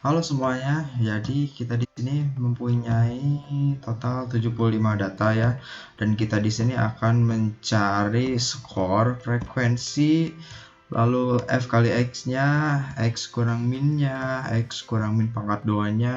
Halo semuanya, jadi kita di sini mempunyai total 75 data ya, dan kita di sini akan mencari skor, frekuensi, lalu F kali X-nya, X kurang min-nya, X kurang min pangkat 2-nya,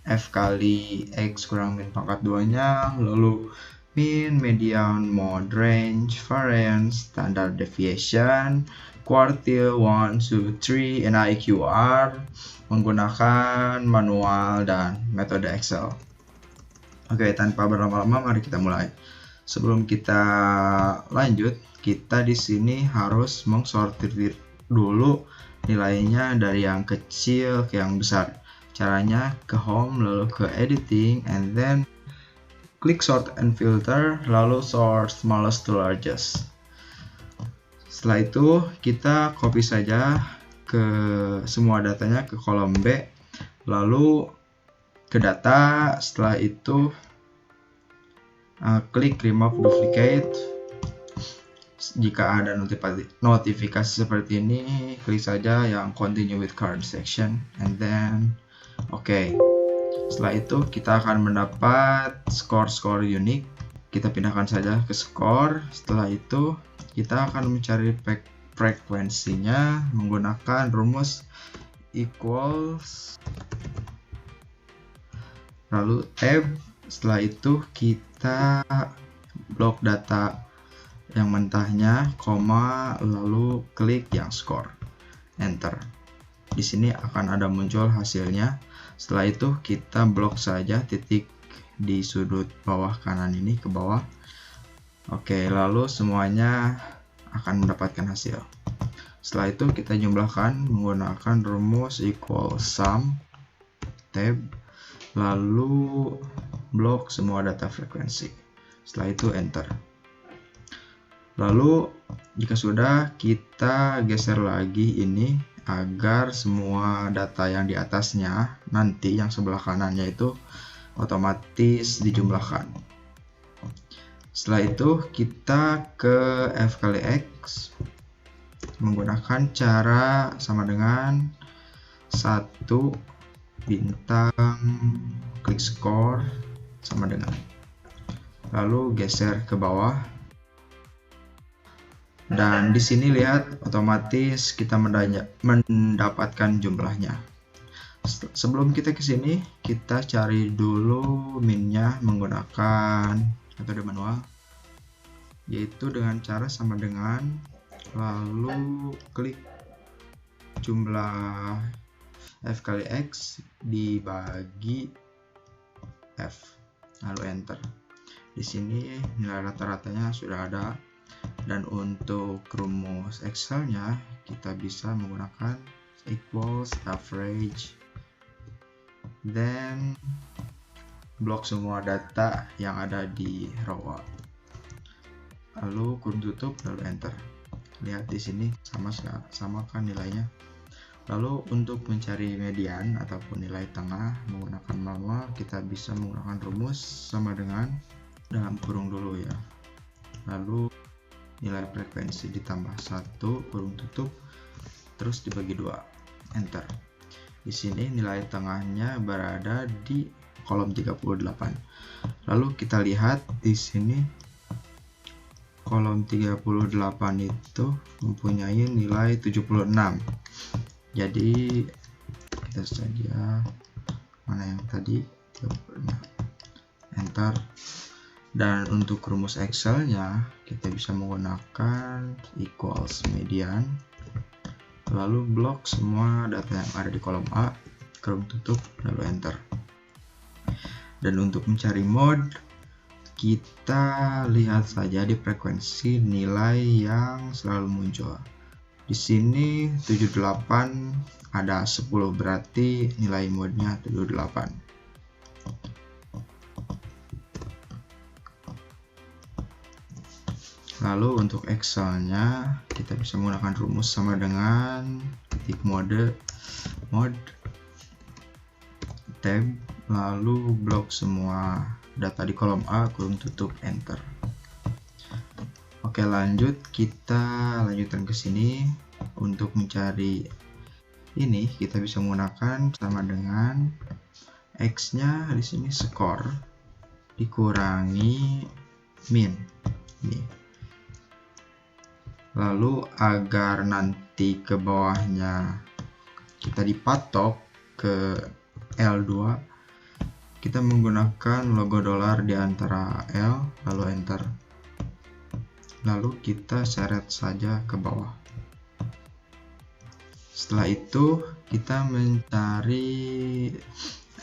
F kali X kurang min pangkat 2-nya, lalu mean, median, mode, range, variance, standard deviation, quartile, 1, 2, 3, and IQR menggunakan manual dan metode Excel. Oke, tanpa berlama-lama mari kita mulai. Sebelum kita lanjut, kita di sini harus mengsortir dulu nilainya dari yang kecil ke yang besar. Caranya ke home, lalu ke editing, and then klik sort and filter, lalu sort smallest to largest. Setelah itu kita copy saja ke semua datanya ke kolom B, lalu ke data. Setelah itu klik remove duplicate. Jika ada notifikasi seperti ini, klik saja yang continue with current section, and then okay. Setelah itu kita akan mendapat skor-skor unik. Kita pindahkan saja ke skor. Setelah itu kita akan mencari frekuensinya menggunakan rumus equals, lalu tab. Setelah itu kita blok data yang mentahnya, koma, lalu klik yang skor, enter. Di sini akan ada muncul hasilnya. Setelah itu kita blok saja titik di sudut bawah kanan ini ke bawah. Oke, lalu semuanya akan mendapatkan hasil. Setelah itu kita jumlahkan menggunakan rumus equal sum, tab, lalu blok semua data frekuensi. Setelah itu enter. Lalu jika sudah, kita geser lagi ini agar semua data yang di atasnya nanti yang sebelah kanannya itu otomatis dijumlahkan. Setelah itu kita ke F kali X menggunakan cara sama dengan 1 bintang klik skor sama dengan, lalu geser ke bawah, dan di sini lihat otomatis kita mendapatkan jumlahnya. Sebelum kita ke sini, kita cari dulu minnya menggunakan metode manual, yaitu dengan cara sama dengan, lalu klik jumlah F kali X dibagi F, lalu enter. Di sini nilai rata-ratanya sudah ada, dan untuk rumus Excel-nya kita bisa menggunakan equals average, then blok semua data yang ada di row A, lalu kurung tutup, lalu enter. Lihat di sini sama kan nilainya. Lalu untuk mencari median ataupun nilai tengah menggunakan manual, kita bisa menggunakan rumus sama dengan dalam kurung dulu ya, lalu nilai frekuensi ditambah 1 kurung tutup, terus dibagi 2, enter. Di sini nilai tengahnya berada di kolom 38. Lalu kita lihat di sini kolom 38 itu mempunyai nilai 76. Jadi kita saja mana yang tadi 36, enter. Dan untuk rumus Excel-nya kita bisa menggunakan equals median, lalu blok semua data yang ada di kolom A, kurung tutup, lalu enter. Dan untuk mencari mode, kita lihat saja di frekuensi nilai yang selalu muncul. Di sini 78 ada 10, berarti nilai mode-nya 78. Lalu untuk Excel-nya kita bisa menggunakan rumus sama dengan ketik mode, tab, lalu blok semua data di kolom A, kurung tutup, enter. Oke, lanjut, kita lanjutkan ke sini untuk mencari ini kita bisa menggunakan sama dengan X-nya di sini skor dikurangi min. Ini. Lalu agar nanti ke bawahnya kita dipatok ke L2, kita menggunakan logo dolar di antara L, lalu enter. Lalu kita seret saja ke bawah. Setelah itu kita mencari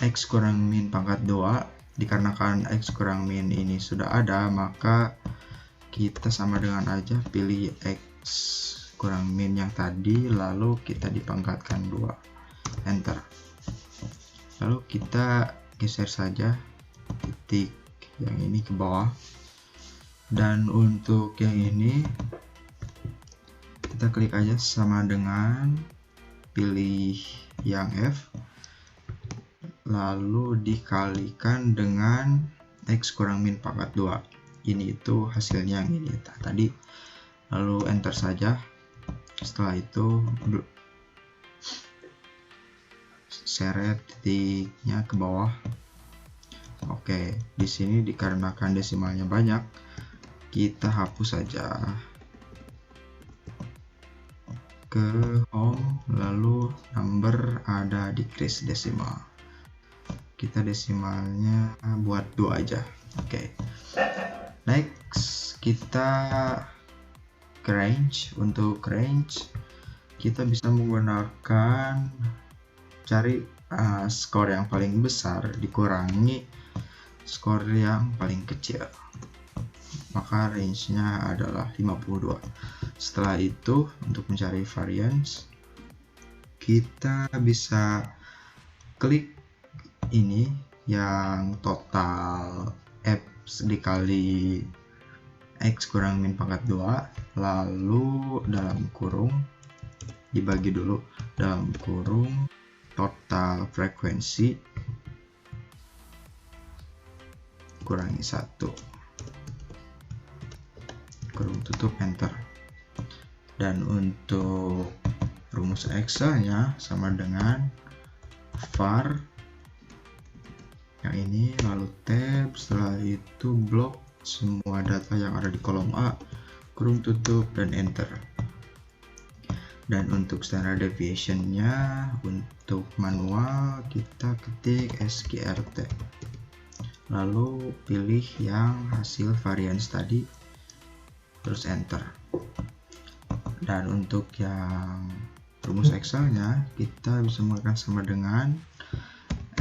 X kurang min pangkat 2. Dikarenakan X kurang min ini sudah ada, maka kita sama dengan aja pilih X kurang min yang tadi, lalu kita dipangkatkan 2, enter. Lalu kita geser saja titik yang ini ke bawah, dan untuk yang ini kita klik aja sama dengan pilih yang F, lalu dikalikan dengan X kurang min pangkat 2. Ini itu hasilnya yang ini tadi, lalu enter saja. Setelah itu seret titiknya ke bawah. Oke, di sini dikarenakan desimalnya banyak, kita hapus saja ke home, lalu number ada decrease desimal. Kita desimalnya buat 2 aja. Oke. Next, kita ke range. Untuk range kita bisa menggunakan cari skor yang paling besar dikurangi skor yang paling kecil, maka range-nya adalah 52. Setelah itu untuk mencari variance, kita bisa klik ini yang total X dikali X kurang min pangkat 2, lalu dalam kurung dibagi dulu, dalam kurung total frekuensi kurangi 1, kurung tutup, enter. Dan untuk rumus Excel-nya sama dengan var yang ini, lalu tab, setelah itu blok semua data yang ada di kolom A, kurung tutup, dan enter. Dan untuk standard deviation-nya untuk manual kita ketik SQRT, lalu pilih yang hasil variance tadi, terus enter. Dan untuk yang rumus Excel-nya kita bisa menggunakan sama dengan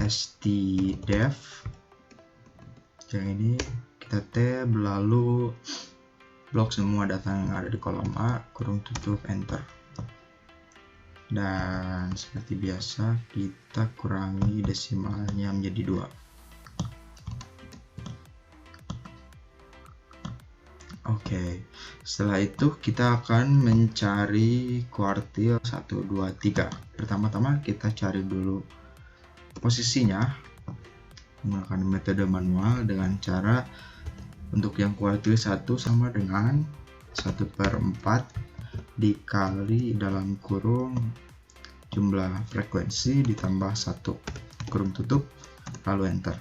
stdef, yang ini kita tab, lalu blok semua data yang ada di kolom A, kurung tutup, enter. Dan seperti biasa kita kurangi desimalnya menjadi 2. Oke, setelah itu kita akan mencari kuartil 1, 2, 3. Pertama-tama kita cari dulu posisinya menggunakan metode manual dengan cara untuk yang kuartil 1 sama dengan 1/4 dikali dalam kurung jumlah frekuensi ditambah 1, kurung tutup, lalu enter.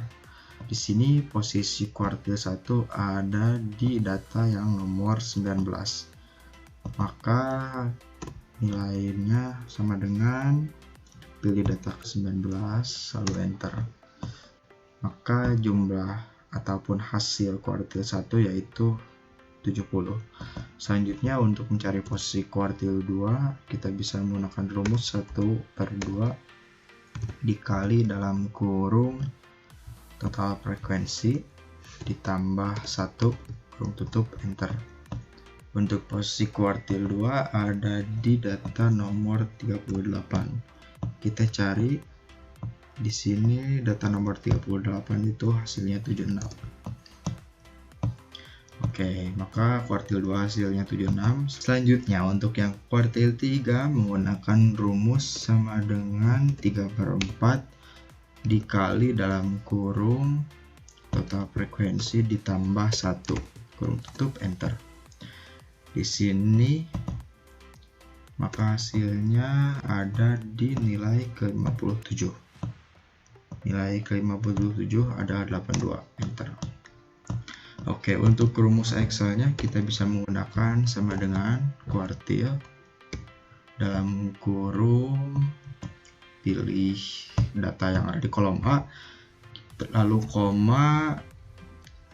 Di sini posisi kuartil 1 ada di data yang nomor 19, maka nilainya sama dengan pilih data ke 19 lalu enter, maka jumlah ataupun hasil kuartil 1 yaitu 70. Selanjutnya untuk mencari posisi kuartil 2 kita bisa menggunakan rumus 1/2 dikali dalam kurung total frekuensi ditambah 1, kurung tutup, enter. Untuk posisi kuartil 2 ada di data nomor 38. Kita cari di sini data nomor 38 itu hasilnya 76. Oke, maka kuartil 2 hasilnya 76. Selanjutnya untuk yang kuartil 3 menggunakan rumus sama dengan 3/4 dikali dalam kurung total frekuensi ditambah 1, kurung tutup, enter. Di sini maka hasilnya ada di nilai ke-57. Nilai ke-57 ada 82, enter. Oke, untuk rumus Excelnya kita bisa menggunakan sama dengan kuartil dalam kurung, pilih data yang ada di kolom A, lalu koma,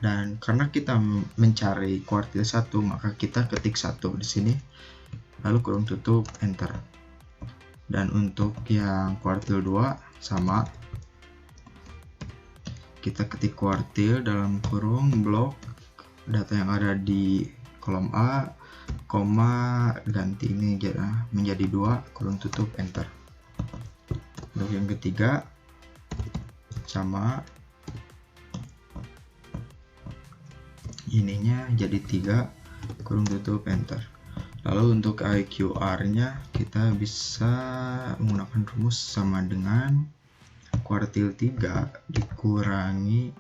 dan karena kita mencari kuartil 1 maka kita ketik 1 di sini, lalu kurung tutup, enter. Dan untuk yang kuartil 2 sama, kita ketik kuartil dalam kurung blok data yang ada di kolom A, koma, ganti ini menjadi 2, kurung tutup, enter. Untuk yang ketiga sama, ininya jadi 3, kurung tutup, enter. Lalu untuk IQR nya kita bisa menggunakan rumus sama dengan kuartil 3 dikurangi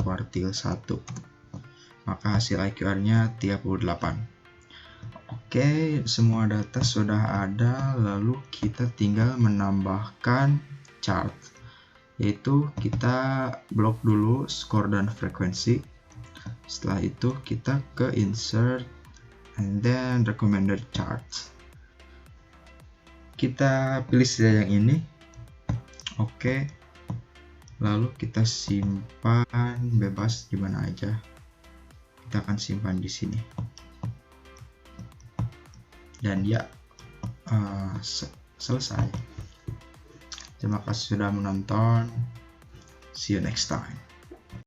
kuartil 1, maka hasil IQR nya 38. Oke, semua data sudah ada, lalu kita tinggal menambahkan chart, yaitu kita blok dulu skor dan frekuensi. Setelah itu kita ke insert and then recommended charts. Kita pilih saja yang ini. Oke, lalu kita simpan bebas di mana aja. Kita akan simpan di sini. Dan ya, selesai. Terima kasih sudah menonton. See you next time.